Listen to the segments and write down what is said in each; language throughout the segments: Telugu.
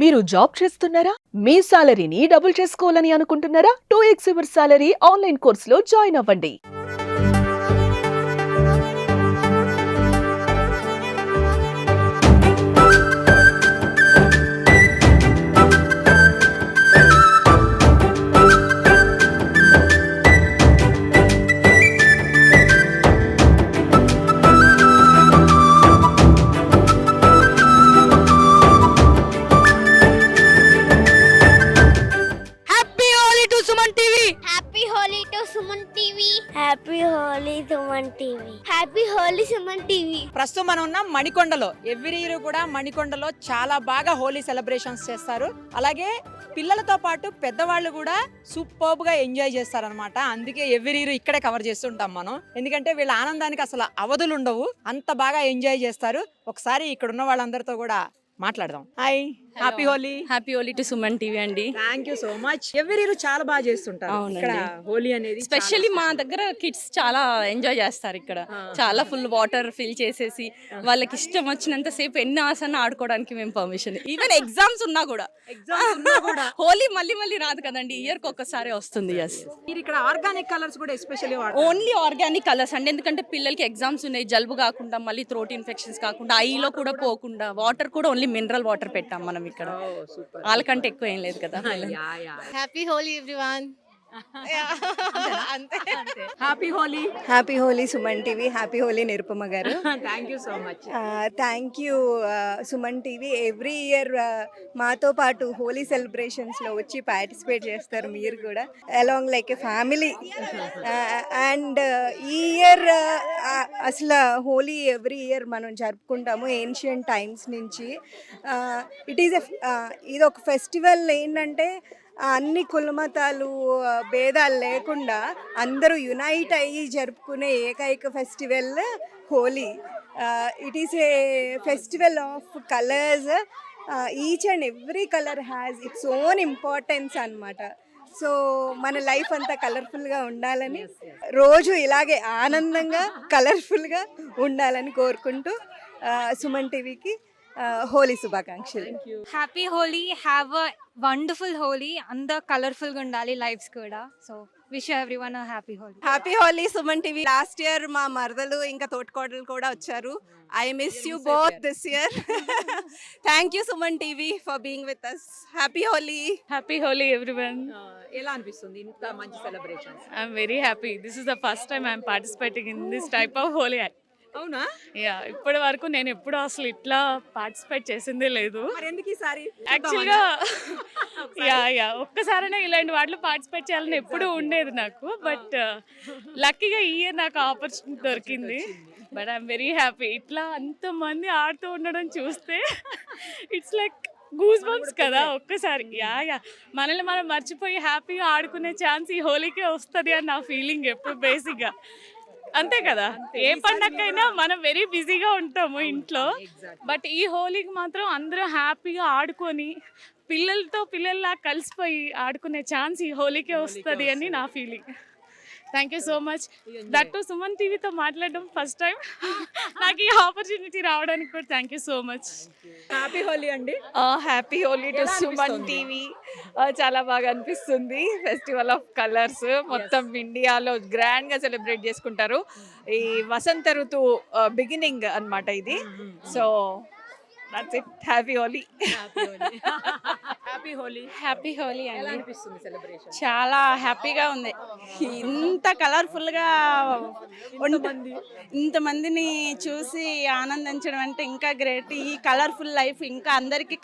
మీరు జాబ్ చేస్తున్నారా? మీ సాలరీని డబుల్ చేసుకోవాలని అనుకుంటున్నారా? 2x యువర్ సాలరీ ఆన్లైన్ కోర్సులో జాయిన్ అవ్వండి. Happy Holi to Suman TV. Happy Holi to Suman TV. Happy Holi Suman TV. Happy Holi Suman TV. ప్రస్తుతం మనం ఉన్నాం మణికొండలో. ఎవ్రీ ఇయర్ కూడా మణికొండలో చాలా బాగా హోలీ సెలబ్రేషన్స్ చేస్తారు. అలాగే పిల్లలతో పాటు పెద్దవాళ్ళు కూడా సూపర్బ్ గా ఎంజాయ్ చేస్తారనమాట. అందుకే ఎవ్రీ ఇయర్ ఇక్కడే కవర్ చేస్తుంటాం మనం. ఎందుకంటే వీళ్ళ ఆనందానికి అసలు అవధులు ఉండవు, అంత బాగా ఎంజాయ్ చేస్తారు. ఒకసారి ఇక్కడ ఉన్న వాళ్ళందరితో కూడా మాట్లాడదాం. Hi, happy Holi. Happy Holi to Suman TV అండి. Thank you so much. Every year చాలా బాగా చేస్తుంటారు అవునండి. ఇక్కడ హోలీ అనేది. స్పెషల్లీ మా దగ్గర కిడ్స్ చాలా ఎంజాయ్ చేస్తారు ఇక్కడ. చాలా ఫుల్ వాటర్ ఫిల్ చేసేసి వాళ్ళకి ఇష్టం వచ్చినంత సేపు ఎన్ని అవర్స్ అన్న ఆడుకోవడానికి మేము పర్మిషన్. ఈవెన్ ఎగ్జామ్స్ ఉన్నా కూడా హోలీ మళ్ళీ మళ్ళీ రాదు కదండి, ఇయర్ కి ఒక్కసారి వస్తుంది. ఎస్, మీరు ఇక్కడ ఆర్గానిక్ కలర్స్ కూడా ఎస్పెషల్లీ ఓన్లీ ఆర్గానిక్ కలర్స్ అండి. ఎందుకంటే పిల్లలకి ఎగ్జామ్స్ ఉన్నాయి, జలుబు కాకుండా మళ్ళీ థ్రోట్ ఇన్ఫెక్షన్స్ కాకుండా ఐలో కూడా పోకుండా వాటర్ కూడా ఓన్లీ మినరల్ వాటర్ పెట్టాం మనం ఇక్కడ. వాళ్ళకంటే ఎక్కువ ఏం లేదు కదా. Happy Holi everyone. అంతే. Happy Holi. Happy Holi Suman TV. Happy Holi Nirupama గారు. Thank you so much. Thank you Suman TV. Every year మాతో పాటు హోలీ సెలబ్రేషన్స్లో వచ్చి పార్టిసిపేట్ చేస్తారు మీరు కూడా, along like a family. And ఈ ఇయర్ అసలు హోలీ ఎవ్రీ ఇయర్ మనం జరుపుకుంటాము ఏన్షియంట్ టైమ్స్ నుంచి. ఇది ఒక ఫెస్టివల్ ఏంటంటే అన్ని కులమతాలు భేదాలు లేకుండా అందరూ యునైట్ అయ్యి జరుపుకునే ఏకైక festival Holi. It is a festival of colours. Each and every colour has its own importance అన్నమాట. సో మన లైఫ్ అంతా కలర్ఫుల్గా ఉండాలని, రోజు ఇలాగే ఆనందంగా కలర్ఫుల్గా ఉండాలని కోరుకుంటూ సుమన్ టీవీకి హోలీ శుభాకాంక్షలు. Happy Holi. Have a wonderful Holi. అందరు కలర్ఫుల్ గా ఉండాలి లైఫ్స్ కూడా. So wish everyone a happy Holi. Happy Holi Suman TV. Last year మా మరదలు ఇంకా తోటికోడలు కూడా వచ్చారు. I miss you both this year. Thank you Suman TV for being with us. Happy Holi. Happy Holi everyone. ఎలా అనిపిస్తుంది ఇంత మంచి celebrations? I'm very happy. This is the first time I'm participating in this type of Holi. అవునా? యా, ఇప్పటి వరకు నేను ఎప్పుడు అసలు ఇట్లా పార్టిసిపేట్ చేసిందే లేదు. మరి ఎందుకు ఈసారి? యాక్చువల్గా యా ఒక్కసారైనా ఇలాంటి వాటిలో పార్టిసిపేట్ చేయాలని ఎప్పుడూ ఉండేది నాకు. బట్ లక్కీగా ఈ ఇయర్ నాకు ఆపర్చునిటీ దొరికింది. But I'm very happy. ఇట్లా అంతమంది ఆడుతూ ఉండడం చూస్తే ఇట్స్ లైక్ గూస్ బంప్స్ కదా ఒక్కసారి. యా మనల్ని మనం మర్చిపోయి హ్యాపీగా ఆడుకునే ఛాన్స్ ఈ హోలీకే వస్తుంది అని నా ఫీలింగ్ ఎప్పుడు బేసిక్గా. అంతే కదా, ఏ పండగకైనా మనం వెరీ బిజీగా ఉంటాము ఇంట్లో. బట్ ఈ హోలీకి మాత్రం అందరూ హ్యాపీగా ఆడుకొని పిల్లల్లా కలిసిపోయి ఆడుకునే ఛాన్స్ ఈ హోలీకే వస్తుంది అని నా feeling. Thank you so much. That to Suman టీవీతో మాట్లాడడం ఫస్ట్ టైం. నాకు ఈ ఆపర్చునిటీ రావడానికి కూడా thank you so much. Happy Holi అండి. Happy Holi to Suman TV. చాలా బాగా అనిపిస్తుంది. ఫెస్టివల్ ఆఫ్ కలర్స్ మొత్తం ఇండియాలో గ్రాండ్ గా సెలబ్రేట్ చేసుకుంటారు. ఈ వసంత ఋతువు బిగినింగ్ అన్నమాట ఇది. So that's it. Happy Holi. Happy Holi. Happy Holi ఎలా అండి. అనిపిస్తుంది సెలబ్రేషన్? చాలా హ్యాపీగా ఉంది. ఇంత కలర్ఫుల్గా ఇంతమందిని చూసి ఆనందించడం అంటే ఇంకా గ్రేట్. ఈ కలర్ఫుల్ లైఫ్ ఇంకా అందరికీ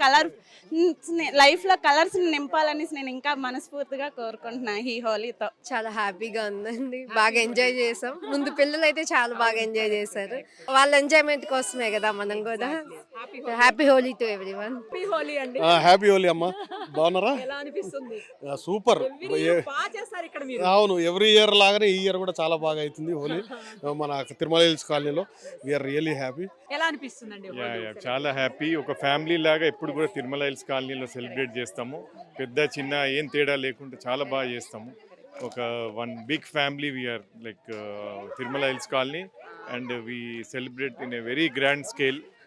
లైఫ్లో కలర్స్ నింపాలని నేను ఇంకా మనస్ఫూర్తిగా కోరుకుంటున్నాను ఈ హోలీతో. చాలా హ్యాపీగా ఉందండి. బాగా ఎంజాయ్ చేసాం. ముందు పిల్లలు అయితే చాలా బాగా ఎంజాయ్ చేశారు. వాళ్ళ ఎంజాయ్మెంట్ కోసమే కదా మనం కూడా. Happy Holi to everyone. Happy Holi అండి. హ్యాపీ హోలీ అమ్మా. బాగున్నారా? ఎలా అనిపిస్తుంది? సూపర్. బాగా చేస్తారు ఇక్కడ మీరు. అవును, ఎవ్రీ ఇయర్ లాగానే ఈ ఇయర్ కూడా చాలా బాగా అవుతుంది హోలీ మన తిరుమల హిల్స్ కాలనీలో. We are really happy. ఎలా అనిపిస్తుందండి? చాలా హ్యాపీ. ఒక ఫ్యామిలీ లాగా ఎప్పుడు కూడా తిరుమల హిల్స్ కాలనీలో సెలబ్రేట్ చేస్తాము. పెద్ద చిన్న ఏం తేడా లేకుండా చాలా బాగా చేస్తాము. ఒక one big family we are like Tirumala hills colony and we celebrate in a very grand scale.